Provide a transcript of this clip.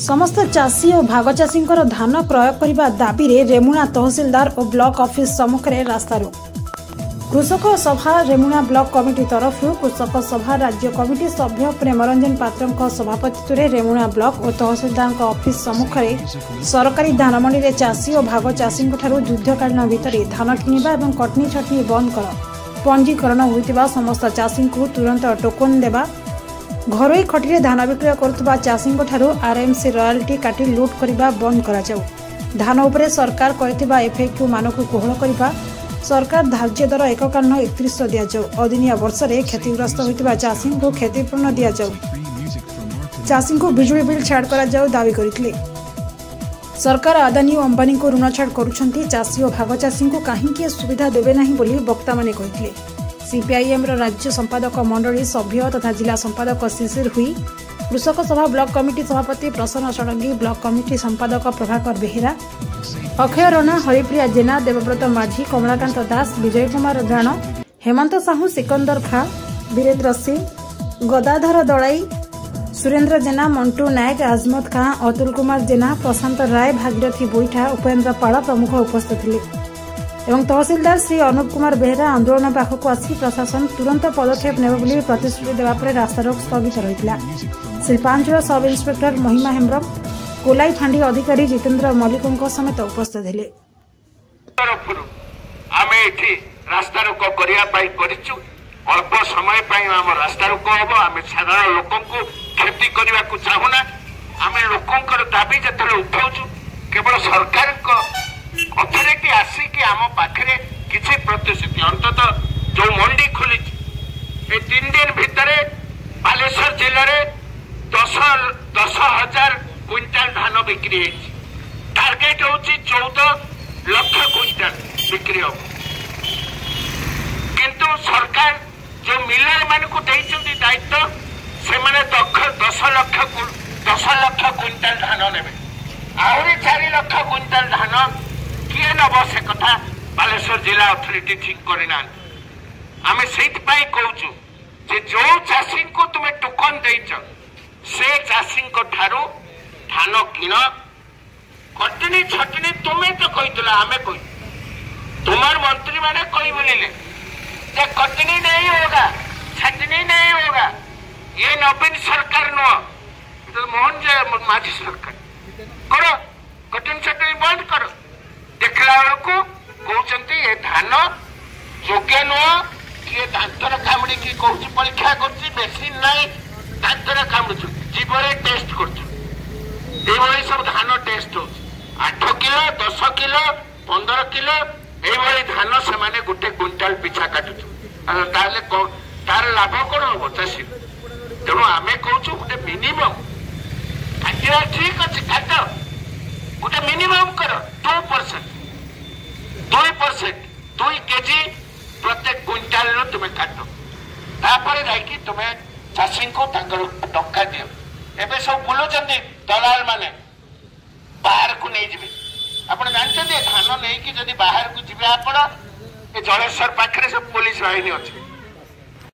समस्त चाषी और भाग चाषी धान क्रय करने दाबी रे रेमुणा तहसिलदार और ब्लॉक ऑफिस सम्मुखें रास्तारोक। कृषक सभा रेमुणा ब्लॉक कमिटी तरफ कृषक सभा राज्य कमिटी सभ्य प्रेमरंजन पात्र सभापतित्व में रेमुणा ब्लॉक और तहसिलदार ऑफिस सम्मुखें सरकारी धान मंडी में चाषी और भाग चाषी युद्धकालीन भितर धान किणवा और कटनी छटनी बंद कर पंजीकरण होता समस्त चाषी को तुरंत टोकन देवा, घरोई खटी धान विक्रय करुवा चाषी आरएमसी रॉयल्टी काटी लुट करने बंद करा जाऊ। धान उपरे सरकार करथिबा एफएक्यू मानक कोहल करने सरकार धार्य दर एककालीन 31 दि जाऊ। अदिनिया वर्ष में क्षतिग्रस्त होता चाषी को क्षतिपूर्ण दि जाऊ। चाषी को बिजुली बिल छाड़ करा जाऊ दावी करथिले। सरकार अदानी और अंबानी को ऋण छाड़ करुछंती, चाषी और भाग चाषी को कहीं सुविधा देवे नहीं बोली वक्ता माने कहिथिले। सीपीआईएम राज्य संपादक मंडली सभ्य तथा जिला संपादक शिशिर हुई, कृषक सभा ब्लॉक कमिटी सभापति प्रसन्न षडंगी, ब्लॉक कमिटी संपादक प्रभाकर बेहेरा, अक्षय राणा, हरिप्रिया जेना, देवव्रत माझी, कमलाकांत दास, विजय कुमार राण, हेमंत साहू, सिकंदर खा, वीरेंद्र सिंह, गदाधर दलाई, सुरेंद्र जेना, मंटू नायक, आजमत खां, अतुल कुमार जेना, प्रशांत राय, भागीरथी बोईठा, उपेन्द्र पाड़ प्रमुख उपस्थित थे। एवं तहसिलदार श्री अनुप कुमार बेहेरा आंदोलन पाखक आसी प्रशासन तुरंत पदक्षेप ने प्रतिश्रुति देवा पर रास्तारोक स्थगित रही। शिल्पांचल सब इन्स्पेक्टर महिमा हेम्ब्रम, कोलाई फांडी अधिकारी जितेंद्र मल्लिकों समेत उपस्थित थे। अल्प समय रास्तारोक हम आम साधारण लोक क्षति करने को चाहूना। आम लोकर दाबी जो उठाऊ केवल सरकार अथॉरिटी आसिकी आम पाखे किसी प्रतिश्रुति अंतत जो मंडी खोली 3 दिन भितर बालेश्वर जिले में 10,000 क्विंटाल धान बिक्री टार्गेट हूँ 14 लाख क्विंटाल बिक्री हम, किंतु सरकार जो मिलर मान को दायित्व से 10 लाख क्विंटाल धान ने आहरी 4 लाख क्विंटाल धान किए नब से कथा बालेश्वर जिला अथॉरिटी ठीक करना। आम से कहूँ जो चाषी को तुम्हें टोकन देच से चाषी ठारू धान किण कटनी छटनी तुम्हें तो कही आम कही तुम्हार मंत्री मैंने कही बोलिले कटनी नहीं होगा, छटनी नहीं होगा। ये नवीन सरकार नुह, तो मोहन जे माझी सरकार करो कटनी छटनी बंद करो। देखला बेलू कहते ये धान योग्य नुह, किए दांतर कामुड़ी की कौच परीक्षा कर नाई दांतर कामुड़ जीवन टेस्ट कर सब धान टेस्ट हो 8 किलो 10 किलो 15 किलो ये धान से गोटे क्विंटाल पिछा काटु तार लाभ कौन हम चाषी। तेणु आम कहूँ गोटे मिनिमम काटा ठीक अच्छे काट गोटे मिनिमम कर 2 केजी प्रत्येक क्विंटाल तुम्हें काट तापर जाकि तुम्हें चाषी को टंका दियो। एबे सब बुलूं दलाल माने बाहर को नहीं जी आप जानते धान नहीं कि जब बाहर को जी आप जलेश्वर पाखे सब पुलिस बाहिनी अच्छे